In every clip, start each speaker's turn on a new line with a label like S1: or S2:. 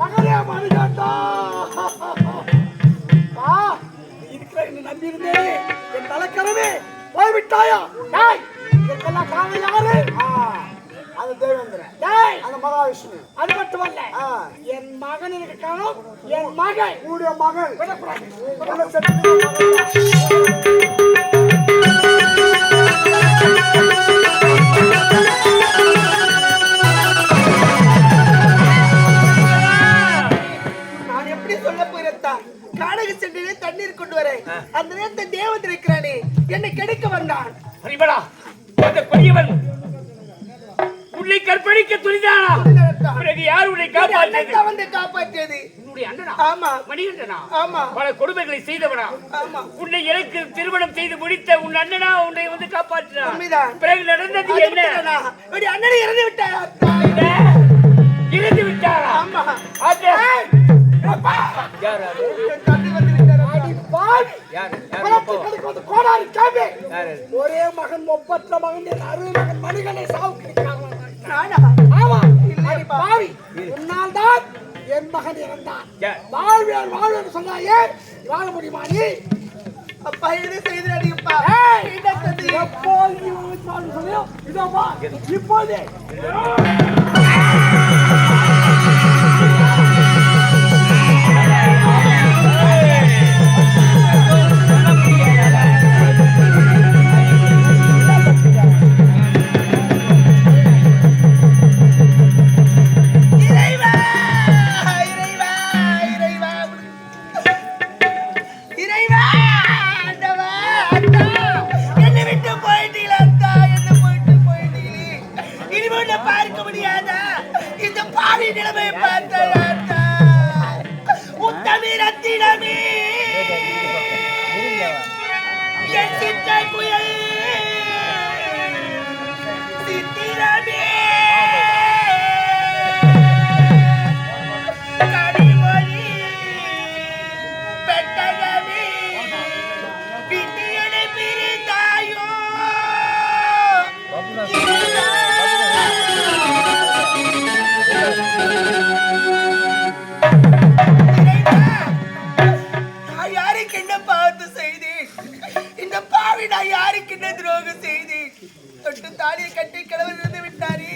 S1: மகனே மணிகண்டா, இருக்கிற என்ன நம்பி இருந்தேன். என் தலைக்கரவே போய்விட்டாயா? இதற்கெல்லாம் காரணம் யாரு? அது தேவேந்திரன், அந்த மகாவிஷ்ணு. அது மட்டுமல்ல, என் மகன் எனக்கு காணும். என் மகன் கூடிய மகள் நான் எப்படி சொல்ல போயிருந்தான்? காடகு சென்றிலே தண்ணீர் கொண்டு வரேன். அந்த நேரத்தை தேவன் இருக்கிறானே என்னை கிடைக்க வந்தான்.
S2: அந்த கொடியவன் உன்னை கற்பழிக்க துணிதானா? பிறகு யார் உன்னை
S1: காப்பாற்றியது?
S2: ஆமா, மணிகண்டனா?
S1: ஆமா.
S2: பல கொடுமைகளை செய்தவனா?
S1: ஆமா.
S2: உன்னை எனக்கு திருமணம் செய்து முடித்த உன் அண்ணனா உன்னை வந்து காப்பாற்றினான். பிறகு நடந்தது என்ன?
S1: அண்ணனை இறந்து விட்டாரா?
S2: இறந்து விட்டாரா?
S1: ஆமா. ஒரே மகன் ஒப்பற்ற மகன் அருள் மகன் மணிகனை சாவுக்கிறான். உன்னால் தான் என் மகன் இறந்தான். வாழ்வியல் வாழ்வு சொன்னாயே, வாழ முடியுமா நீ? அப்பா என்ன செய்து அடிப்பா? எப்போது சொல்லியோ இதோப்பா இப்போதே பார்க்க முடியாதா? இந்த பாவி நிலைமை பார்த்த உத்தமி ரத்தினமே, என் சித்த குயல் சித்திரமே, கனிமொழி பெட்டகமே, விட்டியனை பிரிந்தாயோ யாருக்கு என்ன பார்த்து செய்தேன்? இந்த பாவி நான் யாருக்கு என்ன துரோகம் செய்தேன்? தொட்டு தாலியை கட்டி கிழவர் இருந்து விட்டாரே,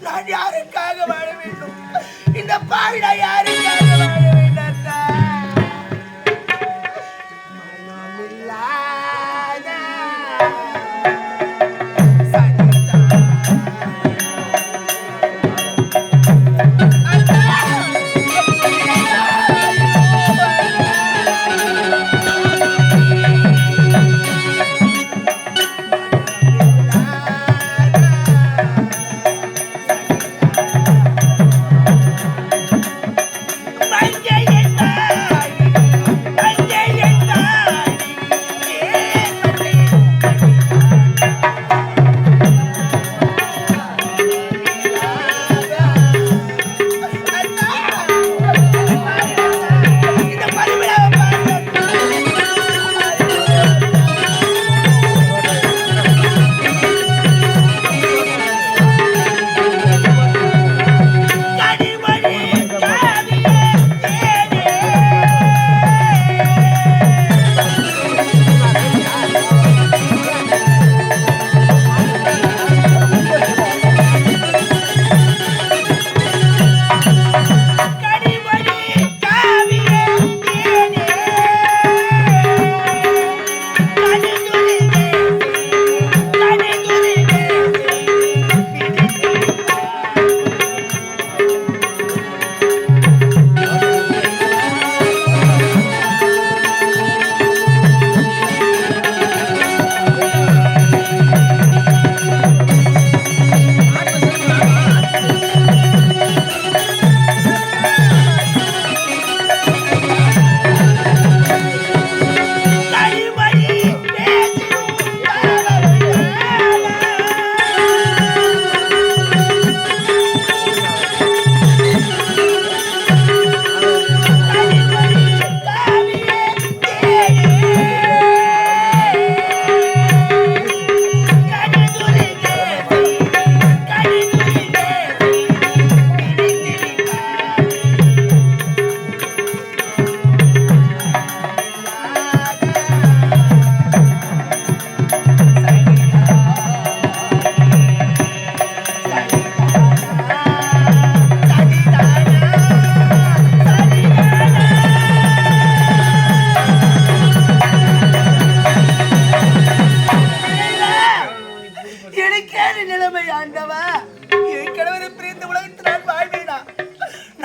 S1: நான் யாருக்காக வாழ வேண்டும்? இந்த பாவி நான் யாருக்காக வாழ வேண்டும்?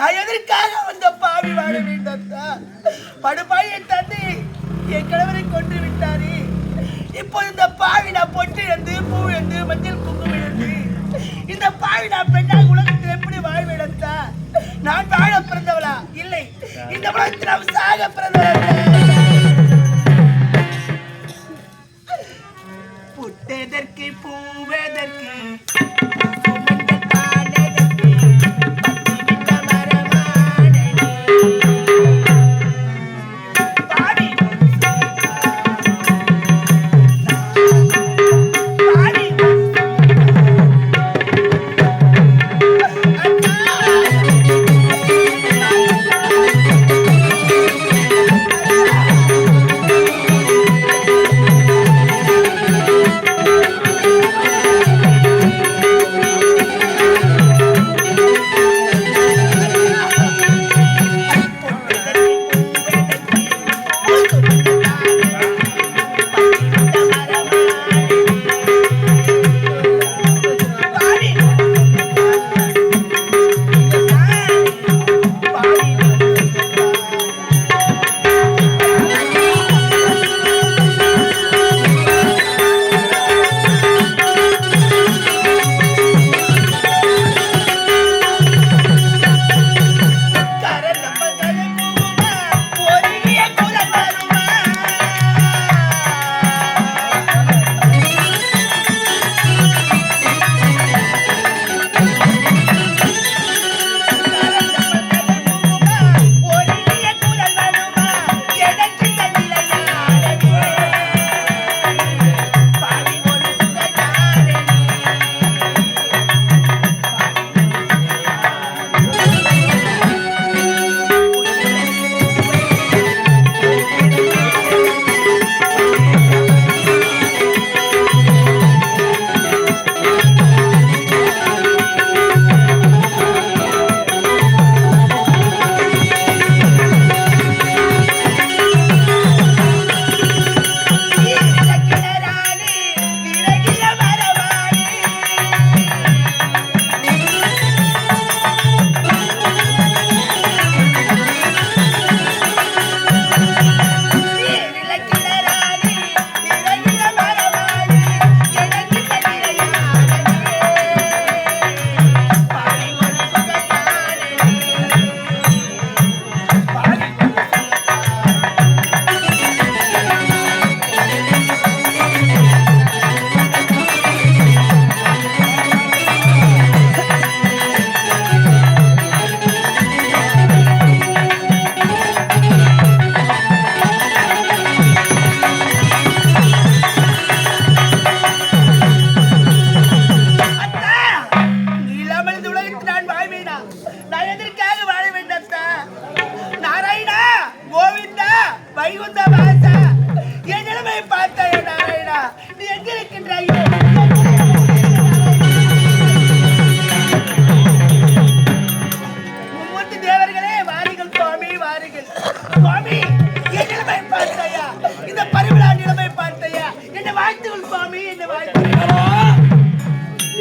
S3: நான் எதற்காக அந்த பாவி வாழ வேண்டும்? படுபாய் என் தந்தை என் கணவரை கொண்டு விட்டாரே. இப்போ இந்த பாவி நான் பொட்டு எழுந்து பூ எழுந்து மஞ்சள் குங்குமம் எழுந்து இந்த பாவி நான் பெண்ணாக உலகத்தில் எப்படி வாழ்விடத்தா? நான் வாழ பிறந்தவளா? இல்லை, இந்த உலகத்தில் நாம் சாக பிறந்தவளா? புட்டெதற்கு பூவெதற்கு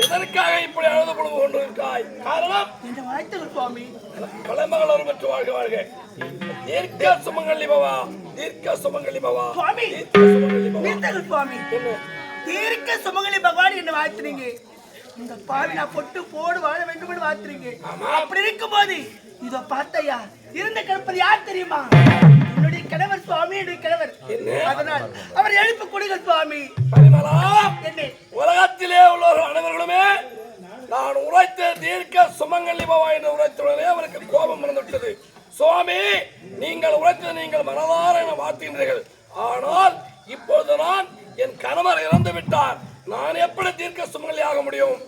S4: எதற்காக இப்படி அழுது பொழுது கொண்டிருக்காய்? காரணம் கலைமகளோர் பெற்று வாழ்க வாழ்க. தீர்க்க சுமங்கலி பவா, தீர்க்க சுமங்கலி பவா,
S3: தீர்க்க சுமங்கலி பகவான் என்ன வாழ்த்துறீங்க? இந்த பாவி நான் பொட்டு போடு வாழ வேண்டும் என்று வாழ்த்துறீங்க. அப்படி இருக்கும் போது இதோ பார்த்தையா இருந்த கிடப்பது யார் தெரியுமா? என்னுடைய கணவர் சுவாமி, என்னுடைய கணவர். அதனால் அவர் எழுப்பு கொடுங்கள் சுவாமி.
S4: பரிமளா,
S3: என்ன
S4: உலகத்திலே உள்ளவர்கள் அனைவர்களுமே நான் உரைத்த தீர்க்க சுமங்கலி பவா என்று உரைத்துடனே அவருக்கு கோபம் வந்துவிட்டது. சுவாமி, நீங்கள் உரைத்தது நீங்கள் மனதார என வாழ்த்துகின்றீர்கள். ஆனால் இப்பொழுது நான் என் கணவர் இறந்து விட்டார். நான் எப்படி தீர்க்க சுமங்கலி ஆக முடியும்?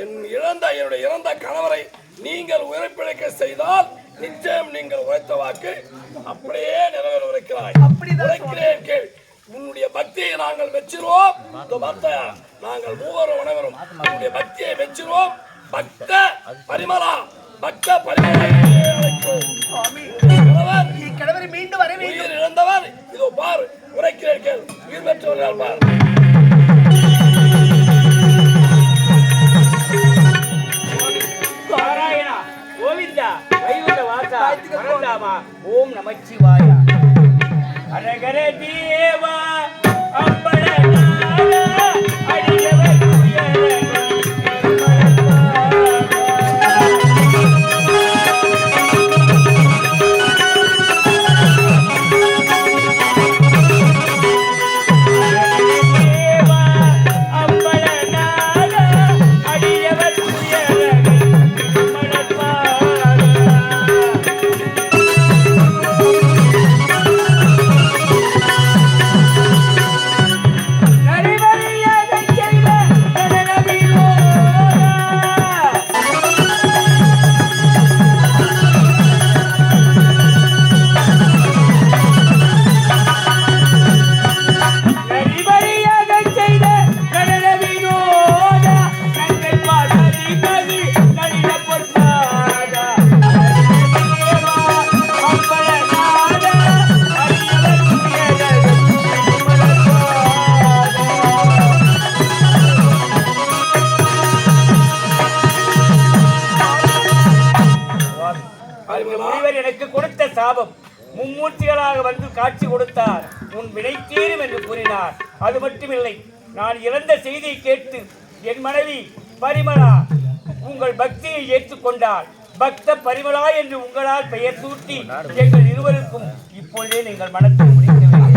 S4: என்னுடைய இறந்த கணவரை நீங்கள் உயிர்ப்பிழைக்க செய்தால் நிச்சயம் நீங்கள் உரைத்த வாக்கு அப்படியே நிறைவேற உரைக்கிறாய். உரைக்கிறேன் கேள். உன்னுடைய பக்தியை நாங்கள் மெச்சிருவோம். நாங்கள் மூவரும் அனைவரும் உன்னுடைய பக்தியை மெச்சிருவோம். பக்த பரிமளா, பக்த பரிமளா
S3: கணவரை மீண்டும் வர
S4: உயிர் இழந்தவர் இதோ பார், உரைக்கிறேன் கேள். உயிர் பெற்றவர்கள் பார்.
S2: நாராயணா, கோவிந்தா, கோவிந்தா வைகுண்ட வாசா பரந்தாமா ஓம் நமச்சிவாய அரகர தேவா அம்பலநாதா அடியவர் எனக்கு கொடுத்த சாபம் மும்மூர்த்திகளாக வந்து காட்சி கொடுத்தார். உன் வினை தீரும் என்று கூறினார். அது மட்டுமில்லை, நான் இறந்த செய்தியை கேட்டு என் மனைவி பரிமளா உங்கள் பக்தியை ஏற்றுக்கொண்டார். பக்த பரிமளா என்று உங்களால் பெயர் சூட்டி எங்கள் இருவருக்கும் இப்பொழுதே நீங்கள் மனத்தில் முடிக்க வேண்டும்.